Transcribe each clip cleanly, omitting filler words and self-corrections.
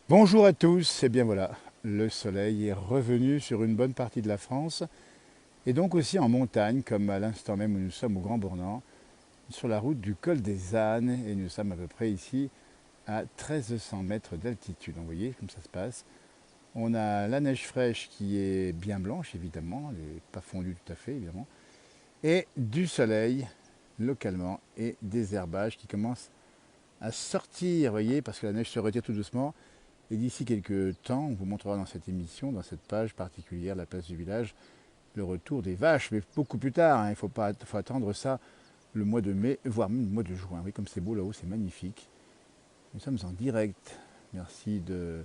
Bonjour à tous, et bien voilà, le soleil est revenu sur une bonne partie de la France, et donc aussi en montagne, comme à l'instant même où nous sommes au Grand Bornand, sur la route du col des Ânes, et nous sommes à peu près ici à 1300 mètres d'altitude. Vous voyez comme ça se passe. On a la neige fraîche qui est bien blanche, évidemment, elle n'est pas fondue tout à fait, évidemment, et du soleil, localement, et des herbages qui commencent à sortir, vous voyez, parce que la neige se retire tout doucement. Et d'ici quelques temps, on vous montrera dans cette émission, dans cette page particulière, la place du village, le retour des vaches, mais beaucoup plus tard. Hein, faut attendre ça le mois de mai, voire même le mois de juin. Oui, comme c'est beau là-haut, c'est magnifique. Nous sommes en direct. Merci de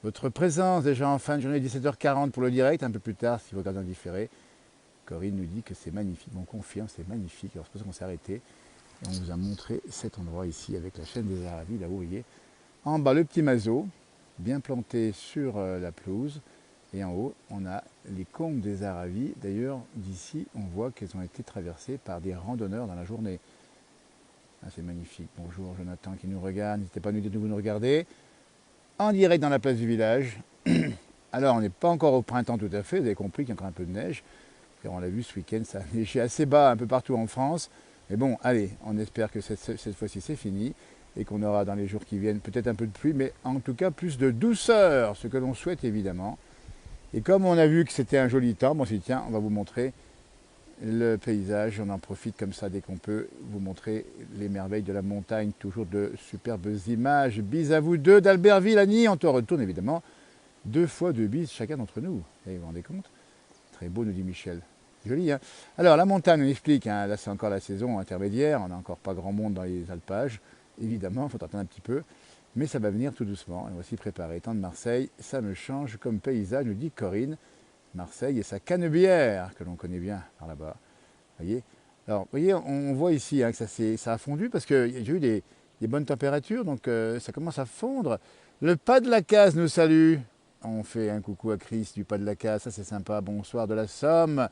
votre présence déjà en fin de journée, 17h40 pour le direct, un peu plus tard si vous regardez en différé. Corinne nous dit que c'est magnifique, on confirme, c'est magnifique. Alors c'est pour ça qu'on s'est arrêté et on vous a montré cet endroit ici avec la chaîne des Aravis, là-haut, vous voyez. En bas, le petit mazo, bien planté sur la pelouse. Et en haut, on a les combes des Aravis. D'ailleurs, d'ici, on voit qu'elles ont été traversées par des randonneurs dans la journée. Ah, c'est magnifique. Bonjour Jonathan qui nous regarde. N'hésitez pas à nous dire de vous nous regardez. En direct dans la place du village. Alors, on n'est pas encore au printemps tout à fait. Vous avez compris qu'il y a encore un peu de neige. Car on l'a vu ce week-end, ça a neigé assez bas un peu partout en France. Mais bon, allez, on espère que cette fois-ci c'est fini et qu'on aura dans les jours qui viennent peut-être un peu de pluie, mais en tout cas plus de douceur, ce que l'on souhaite évidemment. Et comme on a vu que c'était un joli temps, bon, on s'est dit tiens, on va vous montrer le paysage. On en profite comme ça dès qu'on peut vous montrer les merveilles de la montagne, toujours de superbes images. Bis à vous deux d'Albertville, Annie. On te retourne évidemment 2 fois 2 bis chacun d'entre nous. Et vous vous rendez compte? Très beau, nous dit Michel. Joli, hein. Alors, la montagne, on explique, hein, là c'est encore la saison intermédiaire, on n'a encore pas grand monde dans les alpages, évidemment, il faut attendre un petit peu, mais ça va venir tout doucement, et on va s'y préparer. Temps de Marseille, ça me change comme paysage, nous dit Corinne. Marseille et sa canebière, que l'on connaît bien par là-bas. Voyez. Alors, vous voyez, on voit ici hein, que ça a fondu parce que j'ai eu des bonnes températures, donc ça commence à fondre. Le pas de la case nous salue. On fait un coucou à Chris du pas de la case, ça c'est sympa. Bonsoir de la Somme.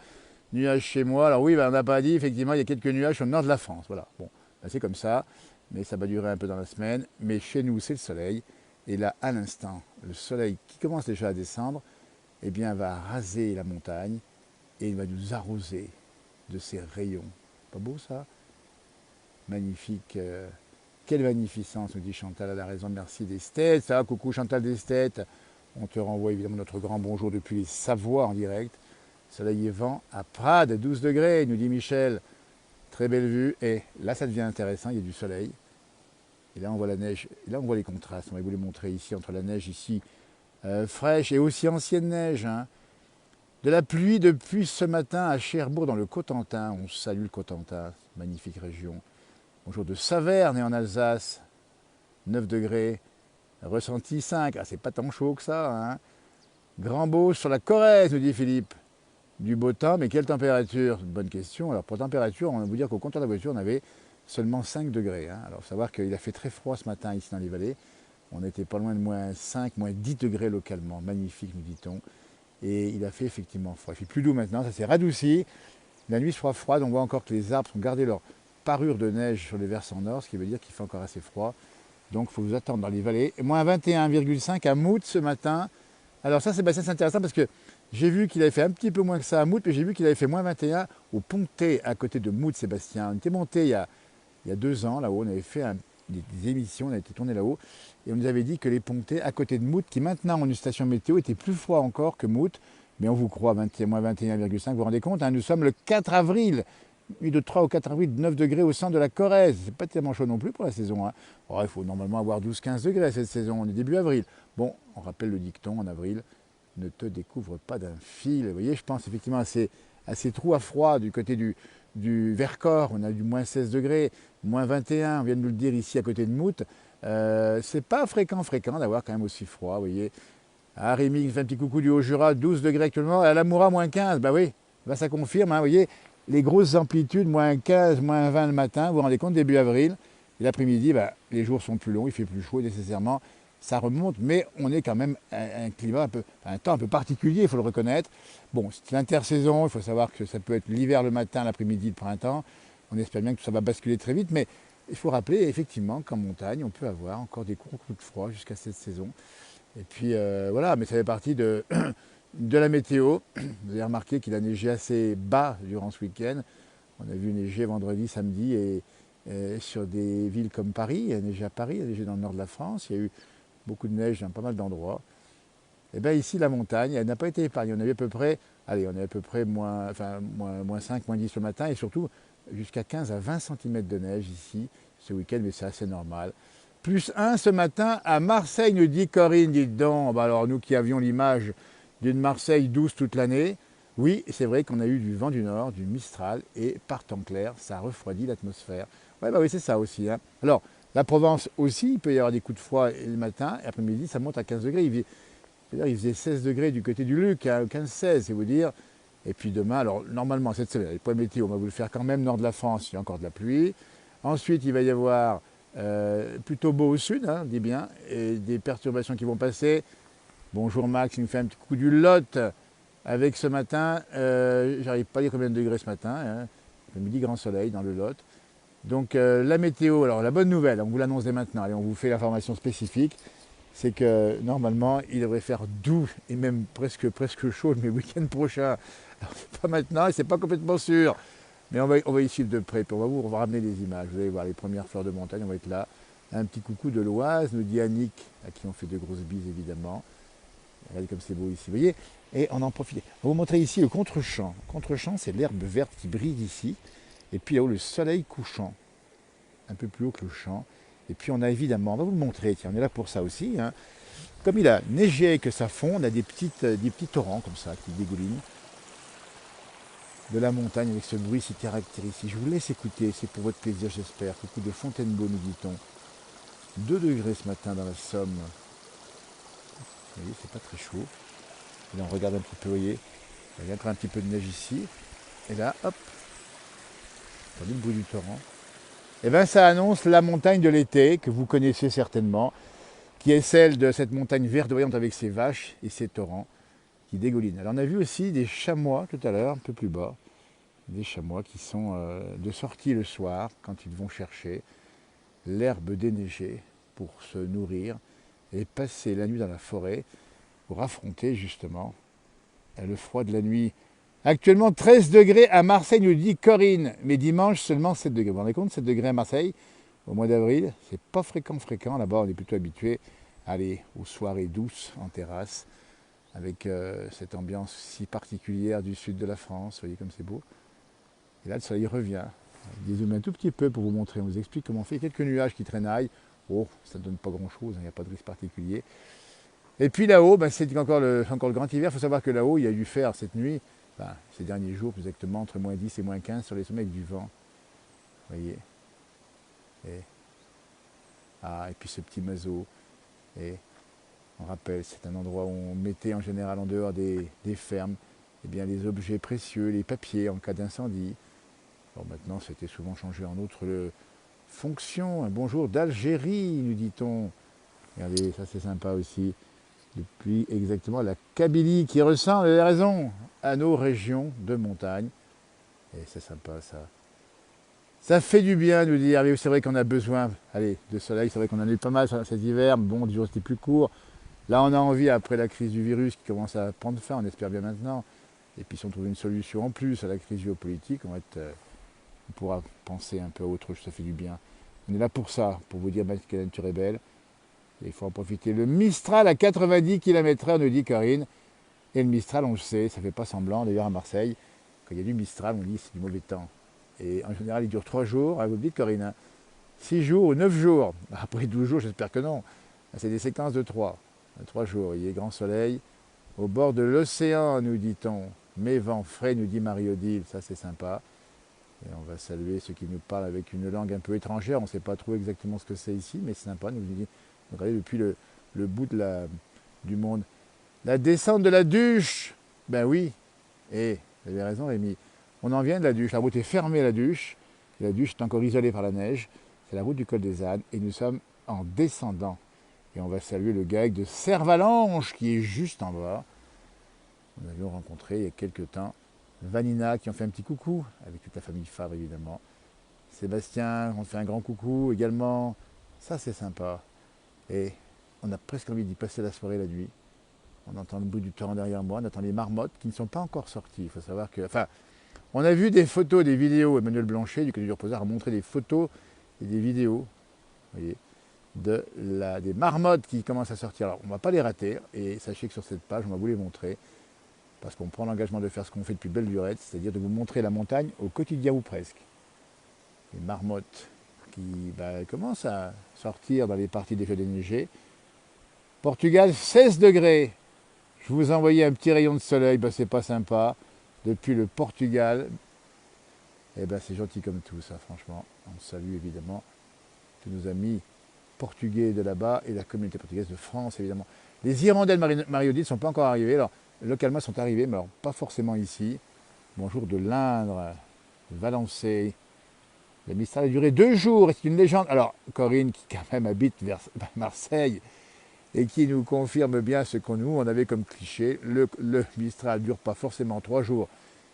Nuages chez moi. Alors oui, ben, on n'a pas dit, effectivement, il y a quelques nuages au nord de la France. Voilà. Bon, ben, c'est comme ça, mais ça va durer un peu dans la semaine. Mais chez nous, c'est le soleil. Et là, à l'instant, le soleil qui commence déjà à descendre, eh bien, va raser la montagne et il va nous arroser de ses rayons. Pas beau ça? Magnifique. Quelle magnificence, nous dit Chantal, elle a raison, merci d'Esthète. Ça, coucou Chantal d'Esthète. On te renvoie évidemment notre grand bonjour depuis les Savoies en direct. Soleil et vent à Prades, 12 degrés, nous dit Michel. Très belle vue. Et là, ça devient intéressant, il y a du soleil. Et là, on voit la neige. Et là, on voit les contrastes. On va vous les montrer ici, entre la neige ici, fraîche et aussi ancienne neige. Hein. De la pluie depuis ce matin à Cherbourg dans le Cotentin. On salue le Cotentin, magnifique région. Bonjour de Saverne et en Alsace, 9 degrés, ressenti 5. Ah, c'est pas tant chaud que ça. Hein. Grand beau sur la Corrèze, nous dit Philippe. Du beau temps, mais quelle température? Bonne question. Alors pour température, on va vous dire qu'au compteur de la voiture, on avait seulement 5 degrés. Hein. Alors savoir qu'il a fait très froid ce matin ici dans les vallées. On était pas loin de moins 5, moins 10 degrés localement. Magnifique, nous dit-on. Et il a fait effectivement froid. Il fait plus doux maintenant, ça s'est radouci. La nuit sera froide, on voit encore que les arbres ont gardé leur parure de neige sur les versants nord, ce qui veut dire qu'il fait encore assez froid. Donc il faut vous attendre dans les vallées. Et moins 21,5 à Mout ce matin. Alors ça c'est intéressant parce que j'ai vu qu'il avait fait un petit peu moins que ça à Mout, mais j'ai vu qu'il avait fait moins 21 au Pontet à côté de Mout, Sébastien. On était monté il y a 2 ans là-haut, on avait fait des émissions, on a été tourné là-haut, et on nous avait dit que les Pontets à côté de Mout, qui maintenant ont une station météo, étaient plus froids encore que Mout, mais on vous croit, moins 21,5, vous vous rendez compte, hein, nous sommes le 4 avril, nuit de 3 au 4 avril, 9 degrés au centre de la Corrèze, c'est pas tellement chaud non plus pour la saison. Hein. Oh, il faut normalement avoir 12-15 degrés cette saison, on est début avril. Bon, on rappelle le dicton en avril, ne te découvre pas d'un fil. Vous voyez, je pense effectivement à ces trous à froid du côté du Vercors, on a du moins 16 degrés, moins 21, on vient de nous le dire ici à côté de Mout. C'est pas fréquent d'avoir quand même aussi froid, vous voyez. À Rémy, fait un petit coucou du Haut-Jura, 12 degrés actuellement, à Lamoura, moins 15, bah oui, bah ça confirme, hein, vous voyez, les grosses amplitudes, moins 15, moins 20 le matin, vous vous rendez compte, début avril, et l'après-midi, bah, les jours sont plus longs, il fait plus chaud nécessairement, ça remonte, mais on est quand même un climat un temps un peu particulier, il faut le reconnaître. Bon, c'est l'intersaison, il faut savoir que ça peut être l'hiver le matin, l'après-midi, le printemps. On espère bien que ça va basculer très vite, mais il faut rappeler effectivement qu'en montagne, on peut avoir encore des courts coups de froid jusqu'à cette saison. Et puis voilà, mais ça fait partie de la météo. Vous avez remarqué qu'il a neigé assez bas durant ce week-end. On a vu neiger vendredi, samedi et sur des villes comme Paris. Il a neigé à Paris, il a neigé dans le nord de la France. Il y a eu beaucoup de neige dans pas mal d'endroits. Et bien ici, la montagne, elle n'a pas été épargnée. On avait à peu près, allez, on est à peu près moins 5, moins 10 le matin et surtout jusqu'à 15 à 20 cm de neige ici ce week-end, mais c'est assez normal. Plus 1 ce matin à Marseille, nous dit Corinne, dites donc. Bah alors nous qui avions l'image d'une Marseille douce toute l'année, oui, c'est vrai qu'on a eu du vent du nord, du Mistral, et par temps clair, ça refroidit l'atmosphère. Ouais, bah oui, c'est ça aussi. Hein. Alors, la Provence aussi, il peut y avoir des coups de froid le matin, et après-midi, ça monte à 15 degrés. Il faisait 16 degrés du côté du Luc, hein, 15-16, c'est vous dire. Et puis demain, alors normalement, cette semaine, les points météo, on va vous le faire quand même, nord de la France, il y a encore de la pluie. Ensuite, il va y avoir plutôt beau au sud, hein, dit bien, et des perturbations qui vont passer. Bonjour Max, il nous fait un petit coup du Lot avec ce matin, j'arrive pas à dire combien de degrés ce matin, hein, le midi grand soleil dans le Lot. Donc la météo, alors la bonne nouvelle, on vous l'annonce dès maintenant, allez, on vous fait l'information spécifique, c'est que normalement il devrait faire doux et même presque chaud le week-end prochain. Alors c'est pas maintenant et c'est pas complètement sûr, mais on va y suivre de près, puis on va ramener des images, vous allez voir les premières fleurs de montagne, on va être là. Un petit coucou de l'Oise, nous dit Annick, à qui on fait de grosses bises évidemment. Regardez comme c'est beau ici, vous voyez. Et on en profite. On va vous montrer ici le contre-champ. Le contre-champ, c'est l'herbe verte qui brille ici. Et puis là-haut, le soleil couchant, un peu plus haut que le champ. Et puis on a évidemment, on va vous le montrer, tiens, on est là pour ça aussi. Hein. Comme il a neigé et que ça fond, on a des petits torrents comme ça qui dégoulinent de la montagne avec ce bruit si caractéristique. Je vous laisse écouter, c'est pour votre plaisir j'espère. Coucou de Fontainebleau, nous dit-on. 2 degrés ce matin dans la Somme. Vous voyez, c'est pas très chaud. Et là, on regarde un petit peu, vous voyez, il y a encore un petit peu de neige ici. Et là, hop, vous entendez le bruit du torrent. Et bien, ça annonce la montagne de l'été, que vous connaissez certainement, qui est celle de cette montagne verdoyante avec ses vaches et ses torrents qui dégoulinent. Alors, on a vu aussi des chamois tout à l'heure, un peu plus bas, des chamois qui sont de sortie le soir, quand ils vont chercher l'herbe déneigée pour se nourrir et passer la nuit dans la forêt pour affronter justement le froid de la nuit. Actuellement 13 degrés à Marseille, nous dit Corinne, mais dimanche seulement 7 degrés. Vous vous rendez compte, 7 degrés à Marseille au mois d'avril, c'est pas fréquent. Là-bas, on est plutôt habitué à aller aux soirées douces en terrasse avec cette ambiance si particulière du sud de la France. Vous voyez comme c'est beau. Et là, le soleil revient. Je dézoome un tout petit peu pour vous montrer. On vous explique comment on fait. Quelques nuages qui traînaillent. Oh, ça ne donne pas grand-chose, il n'y a pas de risque particulier. Et puis là-haut, ben, c'est encore le grand hiver. Il faut savoir que là-haut, il y a eu faire cette nuit, enfin, ces derniers jours, plus exactement, entre moins 10 et moins 15 sur les sommets avec du vent. Vous voyez. Et puis ce petit mazo. Et on rappelle, c'est un endroit où on mettait en général en dehors des fermes eh bien, les objets précieux, les papiers en cas d'incendie. Bon, maintenant, c'était souvent changé en autre fonction. Un bonjour d'Algérie, nous dit-on. Regardez, ça c'est sympa aussi. Depuis exactement la Kabylie qui ressemble, vous avez raison, à nos régions de montagne. Et c'est sympa ça. Ça fait du bien de nous dire, mais c'est vrai qu'on a besoin, allez, de soleil, c'est vrai qu'on en a eu pas mal cet hiver, bon, du jour c'était plus court. Là on a envie, après la crise du virus qui commence à prendre fin, on espère bien maintenant, et puis si on trouve une solution en plus à la crise géopolitique, on pourra penser un peu à autre chose, ça fait du bien. On est là pour ça, pour vous dire que la nature est belle, et il faut en profiter. Le Mistral à 90 km/h, nous dit Corinne, et le Mistral, on le sait, ça ne fait pas semblant, d'ailleurs à Marseille, quand il y a du Mistral, on dit c'est du mauvais temps. Et en général, il dure 3 jours, vous le dites Corinne, hein, 6 jours ou 9 jours. Après 12 jours, j'espère que non. C'est des séquences de 3. 3 jours, il y a grand soleil. Au bord de l'océan, nous dit-on. Mais vent frais, nous dit Marie-Odile, ça c'est sympa. Et on va saluer ceux qui nous parlent avec une langue un peu étrangère. On ne sait pas trop exactement ce que c'est ici, mais c'est sympa. Nous dit, regardez depuis le bout du monde. La descente de la Duche. Ben oui. Et vous avez raison, Rémi. On en vient de la Duche. La route est fermée à la Duche. Et la Duche est encore isolée par la neige. C'est la route du col des Ânes. Et nous sommes en descendant. Et on va saluer le GAEC de Servalanche qui est juste en bas. Nous avions rencontré il y a quelques temps Vanina qui en fait un petit coucou, avec toute la famille Favre évidemment. Sébastien, on te fait un grand coucou également. Ça, c'est sympa. Et on a presque envie d'y passer la soirée, la nuit. On entend le bruit du torrent derrière moi, on entend les marmottes qui ne sont pas encore sorties. Il faut savoir que... Enfin, on a vu des photos, des vidéos. Emmanuel Blanchet, du Côté du Reposard, a montré des photos et des vidéos, vous voyez, des marmottes qui commencent à sortir. Alors, on ne va pas les rater. Et sachez que sur cette page, on va vous les montrer. Parce qu'on prend l'engagement de faire ce qu'on fait depuis belle lurette, c'est-à-dire de vous montrer la montagne au quotidien ou presque. Les marmottes qui commencent à sortir dans les parties déjà déneigées. Portugal, 16 degrés. Je vous ai envoyé un petit rayon de soleil, c'est pas sympa. Depuis le Portugal, c'est gentil comme tout ça, franchement. On salue évidemment tous nos amis portugais de là-bas et la communauté portugaise de France, évidemment. Les hirondelles Marie-Odile ne sont pas encore arrivées. Alors, localement, sont arrivés, mais alors, pas forcément ici. Bonjour de l'Indre, Valençay. Le Mistral a duré 2 jours, et c'est une légende. Alors, Corinne, qui quand même habite vers Marseille, et qui nous confirme bien ce qu'on nous, on avait comme cliché, le Mistral ne dure pas forcément 3 jours,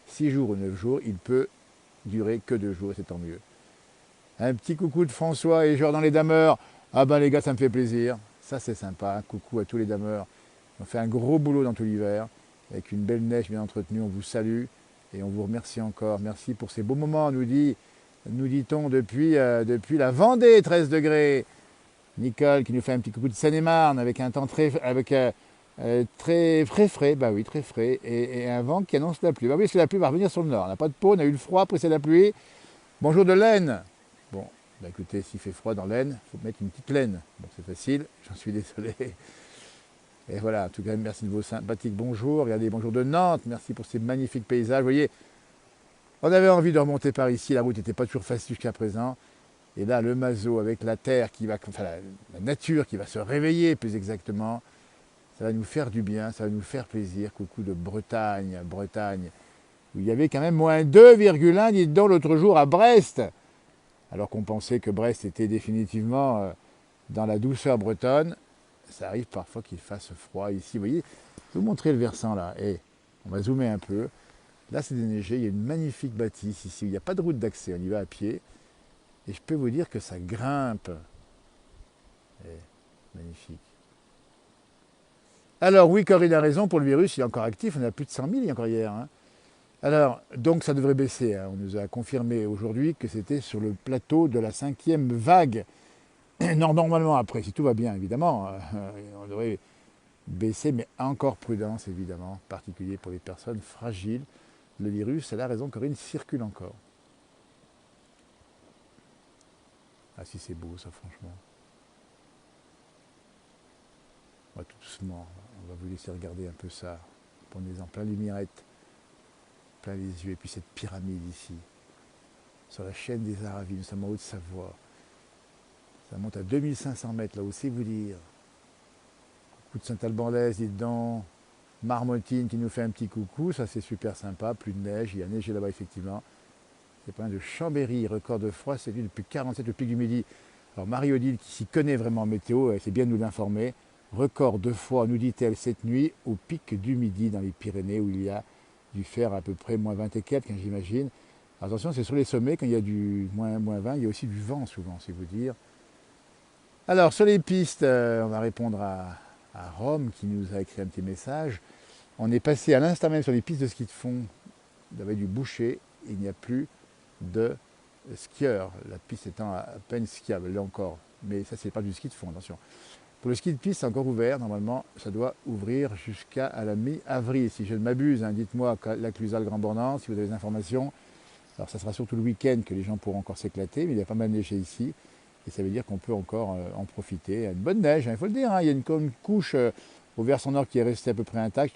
6 jours ou 9 jours, il peut durer que 2 jours, et c'est tant mieux. Un petit coucou de François et Jordan les Dameurs. Ah ben les gars, ça me fait plaisir. Ça c'est sympa, un coucou à tous les dameurs. On fait un gros boulot dans tout l'hiver, avec une belle neige bien entretenue. On vous salue et on vous remercie encore. Merci pour ces beaux moments, nous dit-on depuis la Vendée, 13 degrés. Nicole qui nous fait un petit coucou de Seine-et-Marne avec un temps très frais, bah oui, très frais, et un vent qui annonce la pluie. Bah oui, parce que la pluie va revenir sur le nord. On n'a pas de peau, on a eu le froid, après c'est la pluie. Bonjour de l'Aisne. Bon, bah écoutez, s'il fait froid dans l'Aisne, il faut mettre une petite laine. Bon, c'est facile, j'en suis désolé. Et voilà, en tout cas, merci de vos sympathiques bonjours. Regardez, bonjour de Nantes, merci pour ces magnifiques paysages. Vous voyez, on avait envie de remonter par ici, la route n'était pas toujours facile jusqu'à présent. Et là, le Mazo avec la terre qui va, enfin la nature qui va se réveiller plus exactement, ça va nous faire du bien, ça va nous faire plaisir. Coucou de Bretagne, où il y avait quand même moins 2,1, dites donc, l'autre jour à Brest. Alors qu'on pensait que Brest était définitivement dans la douceur bretonne. Ça arrive parfois qu'il fasse froid ici. Vous voyez, je vais vous montrer le versant là. Et on va zoomer un peu. Là, c'est déneigé. Il y a une magnifique bâtisse ici. Il n'y a pas de route d'accès. On y va à pied. Et je peux vous dire que ça grimpe. Magnifique. Alors oui, Corinne a raison, pour le virus, il est encore actif. On a plus de 100 000 il y a encore hier. Hein. Alors, donc ça devrait baisser. Hein. On nous a confirmé aujourd'hui que c'était sur le plateau de la 5e vague. Non, normalement après, si tout va bien, évidemment, on devrait baisser, mais encore prudence, évidemment, particulier pour les personnes fragiles. Le virus, c'est la raison, Corinne, circule encore. Ah si c'est beau ça franchement. On va tout doucement, on va vous laisser regarder un peu ça. Prenez-en plein les mirettes, plein les yeux. Et puis cette pyramide ici, sur la chaîne des Aravis, nous sommes en Haute-Savoie. Ça monte à 2500 mètres là haut, c'est vous dire. Coucou de Saint-Alban-d'Aise, dites donc. Marmottine qui nous fait un petit coucou, ça c'est super sympa, plus de neige, il y a neigé là-bas effectivement. C'est pas de Chambéry, record de froid, c'est depuis 47 au pic du Midi. Alors Marie-Odile, qui s'y connaît vraiment en météo, elle sait bien nous l'informer. Record de froid, nous dit-elle, cette nuit au pic du Midi dans les Pyrénées, où il y a dû faire à peu près moins 20 et quelques, hein, j'imagine. Attention, c'est sur les sommets, quand il y a du moins 20, il y a aussi du vent souvent, c'est vous dire. Alors, sur les pistes, on va répondre à Rome, qui nous a écrit un petit message. On est passé à l'instant même sur les pistes de ski de fond, il y avait du boucher, il n'y a plus de skieurs, la piste étant à peine skiable, là encore. Mais ça, c'est pas du ski de fond, attention. Pour le ski de piste, c'est encore ouvert. Normalement, ça doit ouvrir jusqu'à la mi-avril. Si je ne m'abuse, hein, dites-moi la Clusaz, le Grand Bornand, si vous avez des informations. Alors, ça sera surtout le week-end que les gens pourront encore s'éclater, mais il y a pas mal neigé ici. Et ça veut dire qu'on peut encore en profiter. Il y a une bonne neige, hein, il faut le dire. Hein. Il y a une couche au versant nord qui est restée à peu près intacte.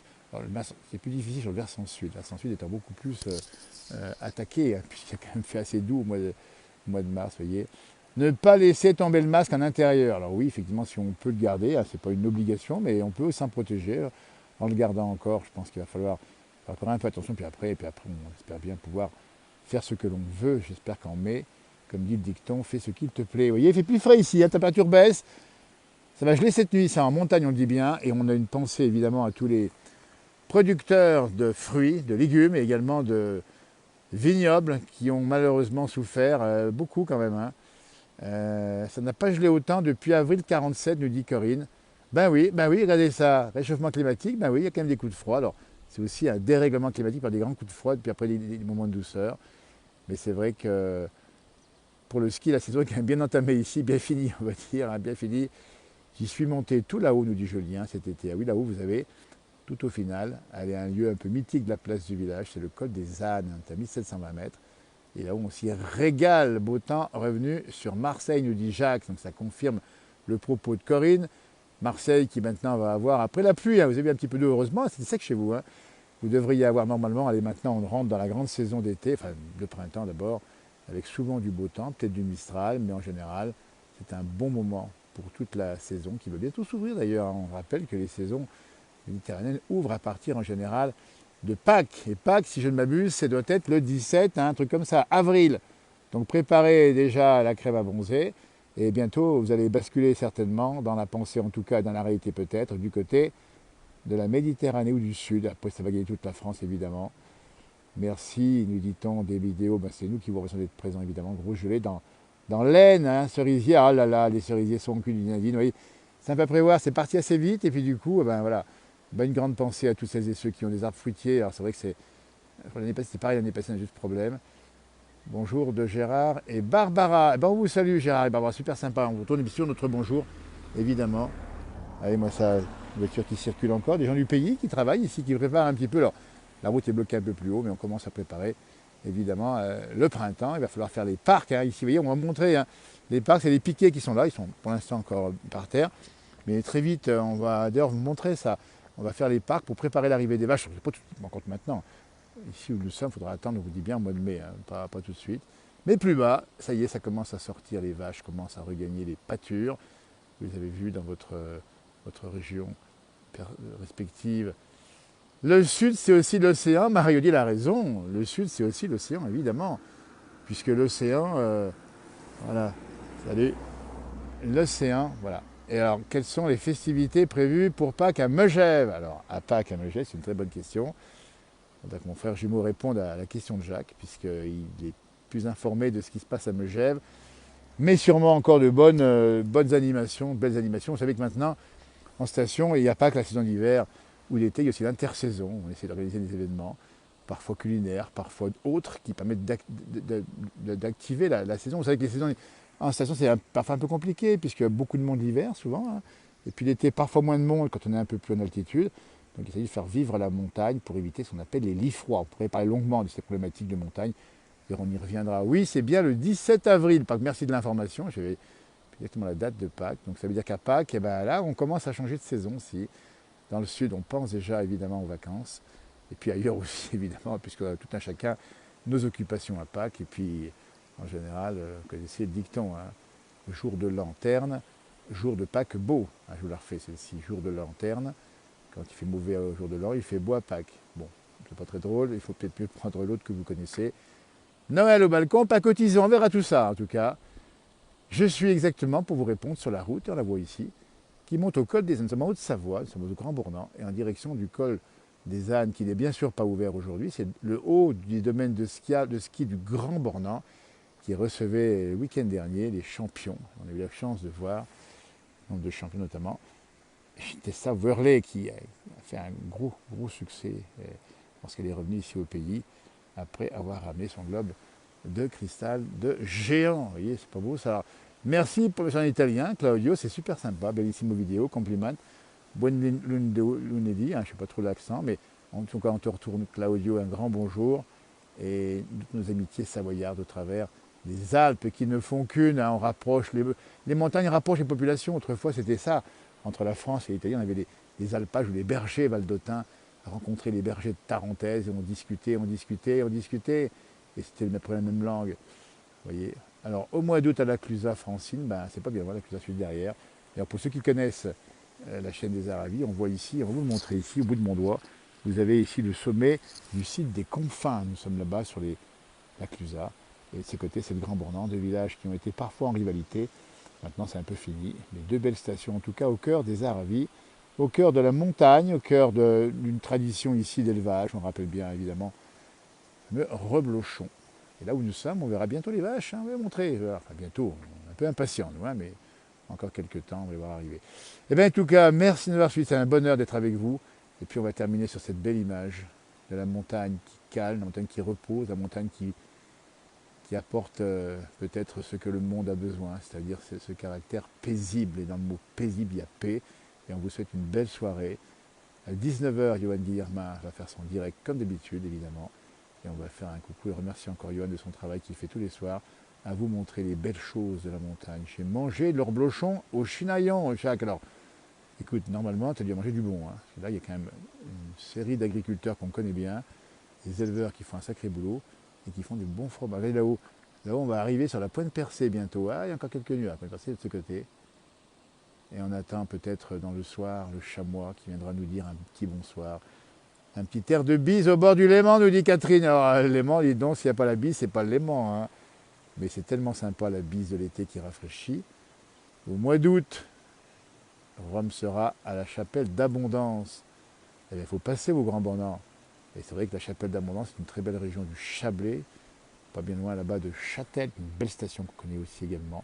C'est plus difficile sur le versant sud. Le versant sud étant beaucoup plus attaqué, hein, puisqu'il a quand même fait assez doux au mois de mars, voyez. Ne pas laisser tomber le masque en intérieur. Alors oui, effectivement, si on peut le garder, hein, ce n'est pas une obligation, mais on peut s'en protéger en le gardant encore. Je pense qu'il va falloir faire encore un peu attention, puis après, on espère bien pouvoir faire ce que l'on veut. J'espère qu'en mai, comme dit le dicton, fais ce qu'il te plaît. Vous voyez, il fait plus frais ici, la température baisse. Ça va geler cette nuit, ça en montagne, on le dit bien, et on a une pensée évidemment à tous les producteurs de fruits, de légumes, et également de vignobles qui ont malheureusement souffert, beaucoup quand même, hein. Ça n'a pas gelé autant depuis avril 47, nous dit Corinne. Ben oui, regardez ça, réchauffement climatique, ben oui, il y a quand même des coups de froid. Alors, c'est aussi un dérèglement climatique par des grands coups de froid, puis après des moments de douceur. Mais c'est vrai que pour le ski, la saison est quand même bien entamée ici, bien finie, on va dire, hein, bien finie. J'y suis monté tout là-haut, nous dit Julien, cet été. Ah oui, là-haut, vous avez, tout au final, aller à un lieu un peu mythique de la place du village, c'est le col des Ânes, à 1720 mètres. Et là où on s'y régale, beau temps revenu sur Marseille, nous dit Jacques. Donc ça confirme le propos de Corinne. Marseille qui maintenant va avoir, après la pluie, hein, vous avez vu un petit peu d'eau, heureusement, c'est sec chez vous. Hein, vous devriez avoir normalement, allez maintenant on rentre dans la grande saison d'été, enfin le printemps d'abord, avec souvent du beau temps, peut-être du Mistral, mais en général c'est un bon moment pour toute la saison qui va bientôt s'ouvrir d'ailleurs. On rappelle que les saisons méditerranéennes ouvrent à partir en général de Pâques. Et Pâques, si je ne m'abuse, ça doit être le 17, hein, un truc comme ça, avril. Donc préparez déjà la crème à bronzer. Et bientôt, vous allez basculer certainement, dans la pensée en tout cas, dans la réalité peut-être, du côté de la Méditerranée ou du Sud. Après, ça va gagner toute la France, évidemment. Merci, nous dit-on, des vidéos. Ben, c'est nous qui vous remercions d'être présents, évidemment. Gros gelé dans l'Aisne, hein, cerisier. Ah là là, les cerisiers sont en cul d'une. Oui, c'est un peu à prévoir. C'est parti assez vite. Et puis du coup, ben voilà. Ben, une grande pensée à tous celles et ceux qui ont des arbres fruitiers. Alors c'est vrai que l'année passée, c'est pareil, l'année passée, on a juste problème. Bonjour de Gérard et Barbara. Eh ben, on vous salue Gérard et Barbara, super sympa. On vous tourne sur notre bonjour, évidemment. Allez, moi, ça, une voiture qui circule encore, des gens du pays qui travaillent ici, qui préparent un petit peu. Alors, la route est bloquée un peu plus haut, mais on commence à préparer, évidemment, le printemps. Il va falloir faire les parcs, hein. Ici, vous voyez, on va montrer, hein, les parcs, c'est les piquets qui sont là. Ils sont pour l'instant encore par terre. Mais très vite, on va d'ailleurs vous montrer ça. On va faire les parcs pour préparer l'arrivée des vaches. Je ne sais pas tout en compte maintenant. Ici où nous sommes, il faudra attendre, on vous dit bien, au mois de mai, hein, pas tout de suite. Mais plus bas, ça y est, ça commence à sortir, les vaches commencent à regagner les pâtures. Vous les avez vues dans votre région respective. Le sud, c'est aussi l'océan. Mario dit la raison. Le sud, c'est aussi l'océan, évidemment. Puisque l'océan, voilà, salut, l'océan, voilà. Et alors, quelles sont les festivités prévues pour Pâques à Megève? Alors, à Pâques à Megève, c'est une très bonne question. Donc, mon frère jumeau réponde à la question de Jacques, puisqu'il est plus informé de ce qui se passe à Megève. Mais sûrement encore de bonnes animations, de belles animations. Vous savez que maintenant, en station, il n'y a pas que la saison d'hiver ou d'été, il y a aussi l'intersaison. On essaie d'organiser des événements, parfois culinaires, parfois autres, qui permettent d'activer la saison. Vous savez que les saisons en station, c'est parfois un peu compliqué, puisqu'il y a beaucoup de monde l'hiver, souvent. Hein. Et puis l'été, parfois moins de monde quand on est un peu plus en altitude. Donc il s'agit de faire vivre la montagne pour éviter ce qu'on appelle les lits froids. On pourrait parler longuement de ces problématiques de montagne, et on y reviendra. Oui, c'est bien le 17 avril. Merci de l'information. J'avais exactement la date de Pâques. Donc ça veut dire qu'à Pâques, eh ben là, on commence à changer de saison aussi. Dans le sud, on pense déjà évidemment aux vacances. Et puis ailleurs aussi, évidemment, puisque tout un chacun nos occupations à Pâques. Et puis, en général, vous connaissez le dicton, hein, jour de lanterne, jour de Pâques beau. Ah, je vous la refais celle-ci, jour de lanterne. Quand il fait mauvais au jour de l'an, il fait beau à Pâques. Bon, c'est pas très drôle, il faut peut-être mieux prendre l'autre que vous connaissez. Noël au balcon, pas cotisant, on verra tout ça en tout cas. Je suis exactement pour vous répondre sur la route, et on la voit ici, qui monte au col des Ânes. Nous sommes en Haute-Savoie, nous sommes au Grand Bournan, et en direction du col des Ânes, qui n'est bien sûr pas ouvert aujourd'hui. C'est le haut du domaine de ski du Grand Bournan, qui recevait le week-end dernier les champions. On a eu la chance de voir, nombre de champions notamment, Tessa Worley, qui a fait un gros succès lorsqu'elle est revenue ici au pays, après avoir ramené son globe de cristal de géant. Vous voyez, c'est pas beau ça. Alors, merci pour le chant italien, Claudio, c'est super sympa, bellissimo vidéo, compliment. Buon lunedì, hein, je ne sais pas trop l'accent, mais en tout cas, on te retourne, Claudio, un grand bonjour. Et toutes nos amitiés savoyardes au travers des Alpes qui ne font qu'une, hein, on rapproche les montagnes rapprochent les populations. Autrefois, c'était ça. Entre la France et l'Italie, on avait des alpages où les bergers valdôtains rencontraient les bergers de Tarentaise et on discutait. Et c'était la même langue. Vous voyez. Alors, au mois d'août à la Clusaz, Francine, ben, c'est pas bien loin, la Clusaz suit derrière. Alors, pour ceux qui connaissent la chaîne des Aravis, on voit ici, on va vous le montrer ici, au bout de mon doigt, vous avez ici le sommet du site des Confins. Nous sommes là-bas sur la Clusaz. Et de ce côté, c'est le Grand Bournan, deux villages qui ont été parfois en rivalité. Maintenant, c'est un peu fini. Mais deux belles stations, en tout cas, au cœur des Aravis, au cœur de la montagne, au cœur d'une tradition ici d'élevage. On rappelle bien, évidemment, fameux reblochon. Et là où nous sommes, on verra bientôt les vaches, hein, on va montrer. Enfin bientôt, on est un peu impatients nous, hein, mais encore quelques temps, on va les voir arriver. Eh bien en tout cas, merci de m'avoir suivi, c'est un bonheur d'être avec vous. Et puis on va terminer sur cette belle image de la montagne qui calme, la montagne qui repose, la montagne qui apporte peut-être ce que le monde a besoin, c'est-à-dire ce caractère paisible. Et dans le mot paisible, il y a paix. Et on vous souhaite une belle soirée. À 19h, Johan Guillermin va faire son direct comme d'habitude, évidemment. Et on va faire un coucou et remercier encore Johan de son travail qu'il fait tous les soirs à vous montrer les belles choses de la montagne. J'ai mangé de leur blochon au Chinaillon, Jacques. Alors, écoute, normalement, tu as dû manger du bon. Hein. Là, il y a quand même une série d'agriculteurs qu'on connaît bien, des éleveurs qui font un sacré boulot et qui font du bon fromage. Regardez là-haut. Là-haut, on va arriver sur la Pointe Percée bientôt. Ah, il y a encore quelques nuits à la Pointe Percée de ce côté. Et on attend peut-être dans le soir le chamois qui viendra nous dire un petit bonsoir. Un petit air de bise au bord du Léman, nous dit Catherine. Alors, le Léman, dis donc, s'il n'y a pas la bise, c'est pas le Léman. Hein. Mais c'est tellement sympa la bise de l'été qui rafraîchit. Au mois d'août, Rome sera à la chapelle d'Abondance. Eh bien, il faut passer au Grand Bornand. Et c'est vrai que la chapelle d'Abondance, c'est une très belle région du Chablais, pas bien loin là-bas de Châtel, une belle station qu'on connaît aussi également.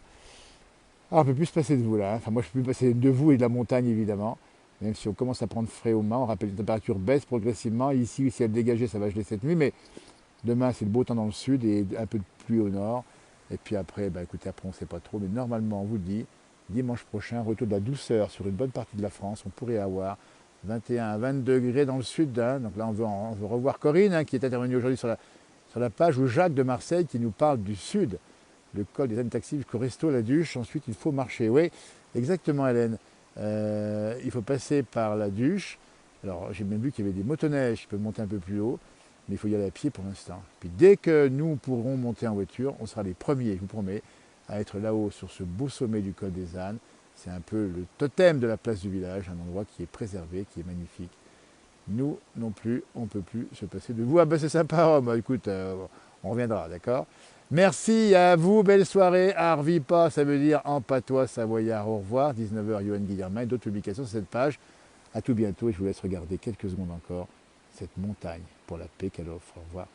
Alors, on ne peut plus se passer de vous là. Hein. Enfin, moi, je ne peux plus passer de vous et de la montagne, évidemment. Même si on commence à prendre frais aux mains, on rappelle que la température baisse progressivement. Ici, si elle dégageait, ça va geler cette nuit. Mais demain, c'est le beau temps dans le sud et un peu de pluie au nord. Et puis après, bah, écoutez, après, on ne sait pas trop. Mais normalement, on vous le dit, dimanche prochain, retour de la douceur sur une bonne partie de la France. On pourrait avoir 21 à 22 degrés dans le sud. Hein. Donc là, on veut revoir Corinne, hein, qui est intervenue aujourd'hui sur la page, ou Jacques de Marseille, qui nous parle du sud. Le col des Taxis jusqu'au resto La Duche. Ensuite, il faut marcher. Oui, exactement, Hélène. Il faut passer par La Duche. Alors, j'ai même vu qu'il y avait des motoneiges qui peuvent monter un peu plus haut, mais il faut y aller à pied pour l'instant. Puis dès que nous pourrons monter en voiture, on sera les premiers, je vous promets, à être là-haut sur ce beau sommet du col des Ânes. C'est un peu le totem de la place du village, un endroit qui est préservé, qui est magnifique. Nous non plus, on ne peut plus se passer de vous. Ah ben c'est sympa, bah, écoute, on reviendra, d'accord? Merci à vous, belle soirée. Arvipa, ça veut dire en patois savoyard. Au revoir, 19h, Johan Guillermin et d'autres publications sur cette page. À tout bientôt et je vous laisse regarder quelques secondes encore cette montagne pour la paix qu'elle offre. Au revoir.